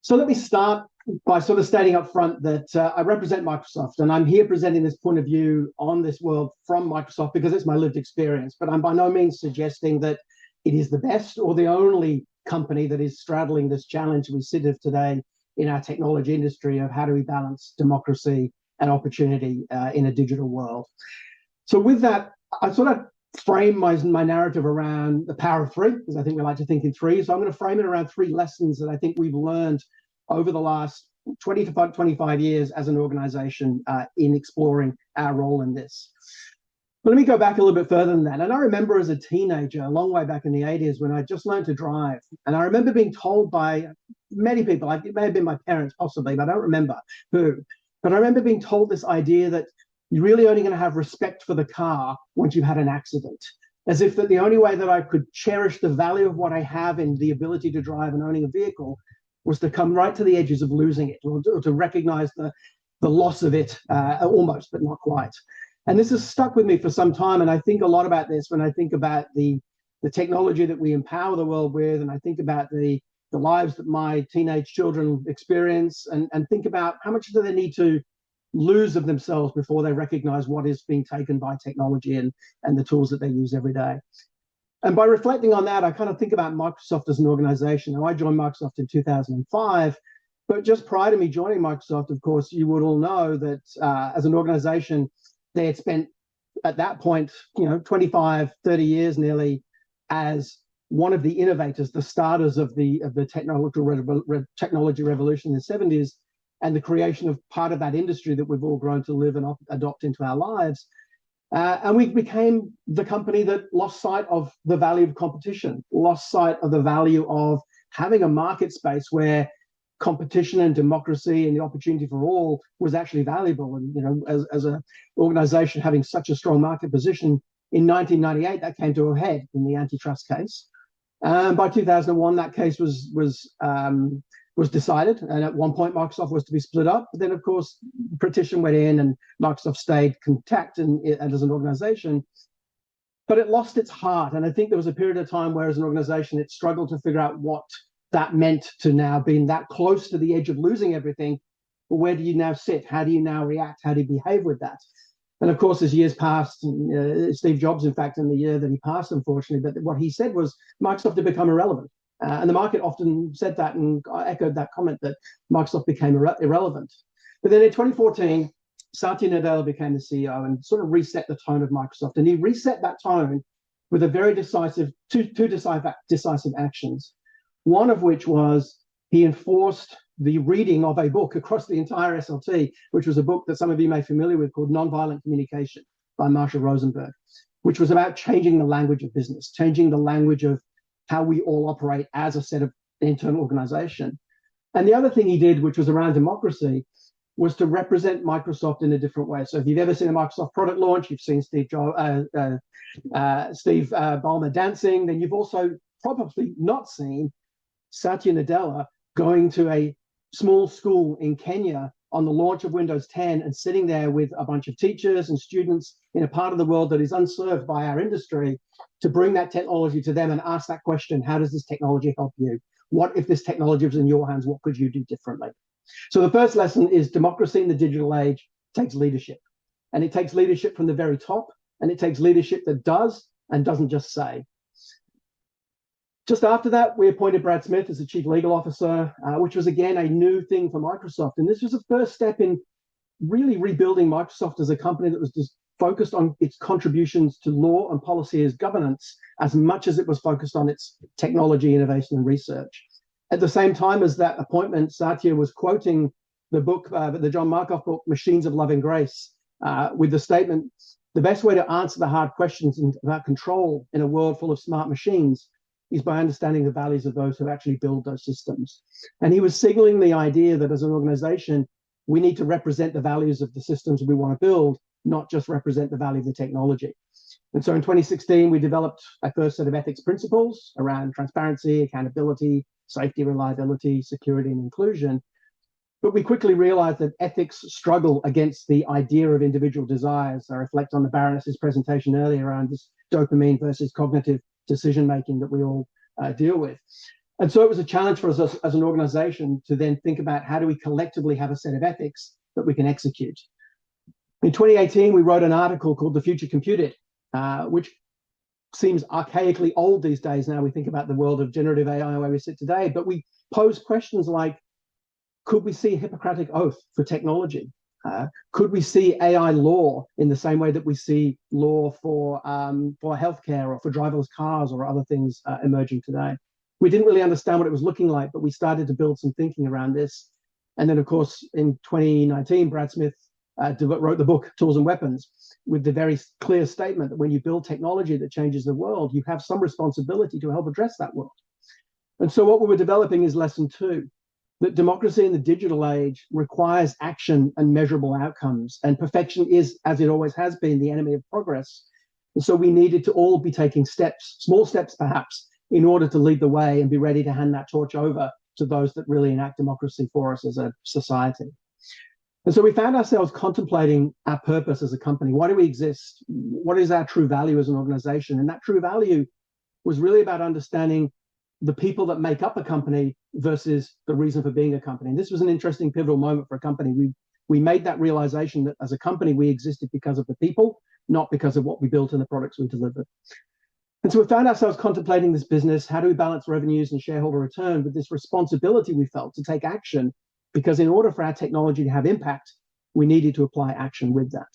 So let me start by sort of stating up front that I represent Microsoft, and I'm here presenting this point of view on this world from Microsoft because it's my lived experience. But I'm by no means suggesting that it is the best or the only company that is straddling this challenge we sit with today in our technology industry of how do we balance democracy and opportunity in a digital world. So with that, I sort of frame my narrative around the power of three, because I think we like to think in three. So I'm going to frame it around three lessons that I think we've learned over the last 20 to 25 years as an organization in exploring our role in this. But let me go back a little bit further than that. And I remember as a teenager, a long way back in the 80s, when I just learned to drive. And I remember being told by many people, it may have been my parents possibly, but I don't remember who. But I remember being told this idea that you're really only going to have respect for the car once you've had an accident, as if that the only way that I could cherish the value of what I have in the ability to drive and owning a vehicle was to come right to the edges of losing it, or to recognize the loss of it, almost, but not quite. And this has stuck with me for some time, and I think a lot about this when I think about the technology that we empower the world with, and I think about the lives that my teenage children experience, and think about how much do they need to lose of themselves before they recognize what is being taken by technology and the tools that they use every day. And by reflecting on that, I kind of think about Microsoft as an organization. Now, I joined Microsoft in 2005, but just prior to me joining Microsoft, of course, you would all know that as an organization, they had spent at that point, 25, 30 years nearly as one of the innovators, the starters of the technology revolution in the 70s, and the creation of part of that industry that we've all grown to live and adopt into our lives. And we became the company that lost sight of the value of competition, lost sight of the value of having a market space where competition and democracy and the opportunity for all was actually valuable. And, as an organization having such a strong market position, in 1998, that came to a head in the antitrust case. By 2001, that case was decided, and at one point Microsoft was to be split up. But then, of course, petition went in, and Microsoft stayed intact and as an organization. But it lost its heart, and I think there was a period of time where, as an organization, it struggled to figure out what that meant to now being that close to the edge of losing everything. Well, where do you now sit? How do you now react? How do you behave with that? And of course, as years passed, Steve Jobs, in fact, in the year that he passed, unfortunately, but what he said was Microsoft had become irrelevant. And the market often said that and echoed that comment that Microsoft became irrelevant. But then in 2014, Satya Nadella became the CEO and sort of reset the tone of Microsoft. And he reset that tone with a very two decisive actions. One of which was he enforced the reading of a book across the entire SLT, which was a book that some of you may be familiar with called Nonviolent Communication by Marshall Rosenberg, which was about changing the language of business, changing the language of how we all operate as a set of internal organization. And the other thing he did, which was around democracy, was to represent Microsoft in a different way. So if you've ever seen a Microsoft product launch, you've seen Steve Ballmer dancing, then you've also probably not seen Satya Nadella going to a small school in Kenya on the launch of Windows 10 and sitting there with a bunch of teachers and students in a part of the world that is unserved by our industry to bring that technology to them and ask that question, how does this technology help you? What if this technology was in your hands? What could you do differently? So the first lesson is democracy in the digital age takes leadership. And it takes leadership from the very top, and it takes leadership that does and doesn't just say. Just after that, we appointed Brad Smith as the Chief Legal Officer, which was, again, a new thing for Microsoft. And this was the first step in really rebuilding Microsoft as a company that was just focused on its contributions to law and policy as governance as much as it was focused on its technology, innovation, and research. At the same time as that appointment, Satya was quoting the book, the John Markoff book, Machines of Love and Grace, with the statement, the best way to answer the hard questions about control in a world full of smart machines is by understanding the values of those who actually build those systems. And he was signaling the idea that as an organization, we need to represent the values of the systems we want to build, not just represent the value of the technology. And so in 2016, we developed a first set of ethics principles around transparency, accountability, safety, reliability, security, and inclusion. But we quickly realized that ethics struggle against the idea of individual desires. I reflect on the Baroness's presentation earlier around this dopamine versus cognitive decision-making that we all deal with. And so it was a challenge for us as an organization to then think about how do we collectively have a set of ethics that we can execute. In 2018, we wrote an article called The Future Computed, which seems archaically old these days. Now we think about the world of generative AI where we sit today, but we pose questions like, could we see a Hippocratic oath for technology? Could we see AI law in the same way that we see law for healthcare or for driverless cars or other things emerging today? We didn't really understand what it was looking like, but we started to build some thinking around this. And then, of course, in 2019, Brad Smith wrote the book Tools and Weapons with the very clear statement that when you build technology that changes the world, you have some responsibility to help address that world. And so what we were developing is lesson 2, that democracy in the digital age requires action and measurable outcomes, and perfection is, as it always has been, the enemy of progress. And so we needed to all be taking steps, small steps perhaps, in order to lead the way and be ready to hand that torch over to those that really enact democracy for us as a society. And so we found ourselves contemplating our purpose as a company. Why do we exist? What is our true value as an organization? And that true value was really about understanding the people that make up a company versus the reason for being a company. And this was an interesting pivotal moment for a company. We made that realization that as a company, we existed because of the people, not because of what we built and the products we delivered. And so we found ourselves contemplating this business. How do we balance revenues and shareholder return with this responsibility we felt to take action? Because in order for our technology to have impact, we needed to apply action with that.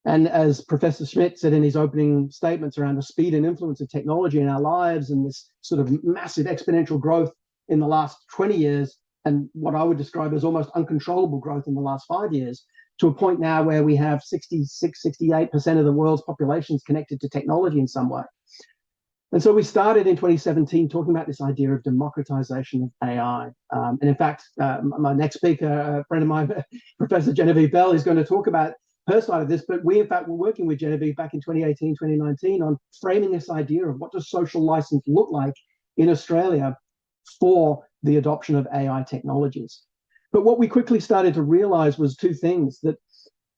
And as Professor Schmidt said in his opening statements around the speed and influence of technology in our lives and this sort of massive exponential growth in the last 20 years, and what I would describe as almost uncontrollable growth in the last 5 years, to a point now where we have 68% of the world's population is connected to technology in some way. And so we started in 2017 talking about this idea of democratization of AI. And in fact, my next speaker, a friend of mine, Professor Genevieve Bell, is going to talk about her side of this. But we, in fact, were working with Genevieve back in 2018, 2019 on framing this idea of what does social license look like in Australia for the adoption of AI technologies. But what we quickly started to realize was 2 things: that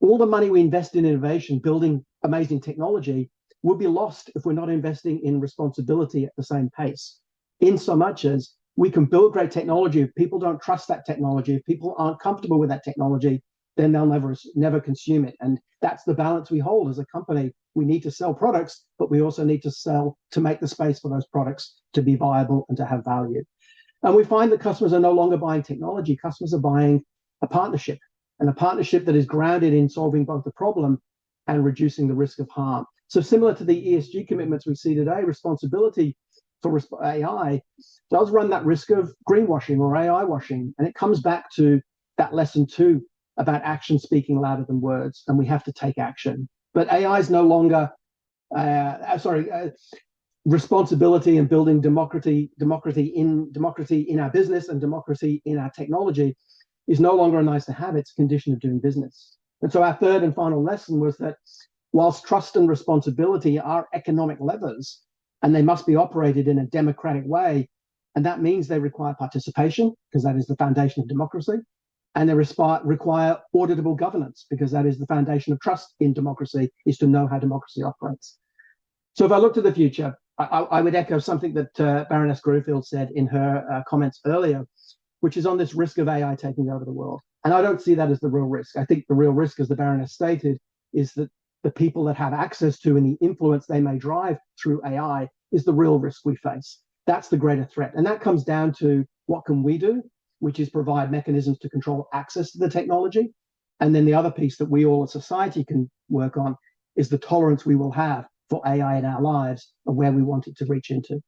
all the money we invest in innovation, building amazing technology, will be lost if we're not investing in responsibility at the same pace. In so much as we can build great technology, if people don't trust that technology, if people aren't comfortable with that technology, then they'll never consume it. And that's the balance we hold as a company. We need to sell products, but we also need to sell to make the space for those products to be viable and to have value. And we find that customers are no longer buying technology. Customers are buying a partnership, and a partnership that is grounded in solving both the problem and reducing the risk of harm. So similar to the ESG commitments we see today, responsibility for AI does run that risk of greenwashing or AI washing. And it comes back to that lesson 2 about action speaking louder than words, and we have to take action. But AI is no longer, responsibility and building democracy in our business and democracy in our technology is no longer a nice to have, it's a condition of doing business. And so our third and final lesson was that whilst trust and responsibility are economic levers, and they must be operated in a democratic way, and that means they require participation, because that is the foundation of democracy, and they require auditable governance, because that is the foundation of trust in democracy, is to know how democracy operates. So if I look to the future, I would echo something that Baroness Greenfield said in her comments earlier, which is on this risk of AI taking over the world. And I don't see that as the real risk. I think the real risk, as the Baroness stated, is that the people that have access to and the influence they may drive through AI is the real risk we face. That's the greater threat. And that comes down to what can we do, which is provide mechanisms to control access to the technology. And then the other piece that we all as society can work on is the tolerance we will have for AI in our lives and where we want it to reach into.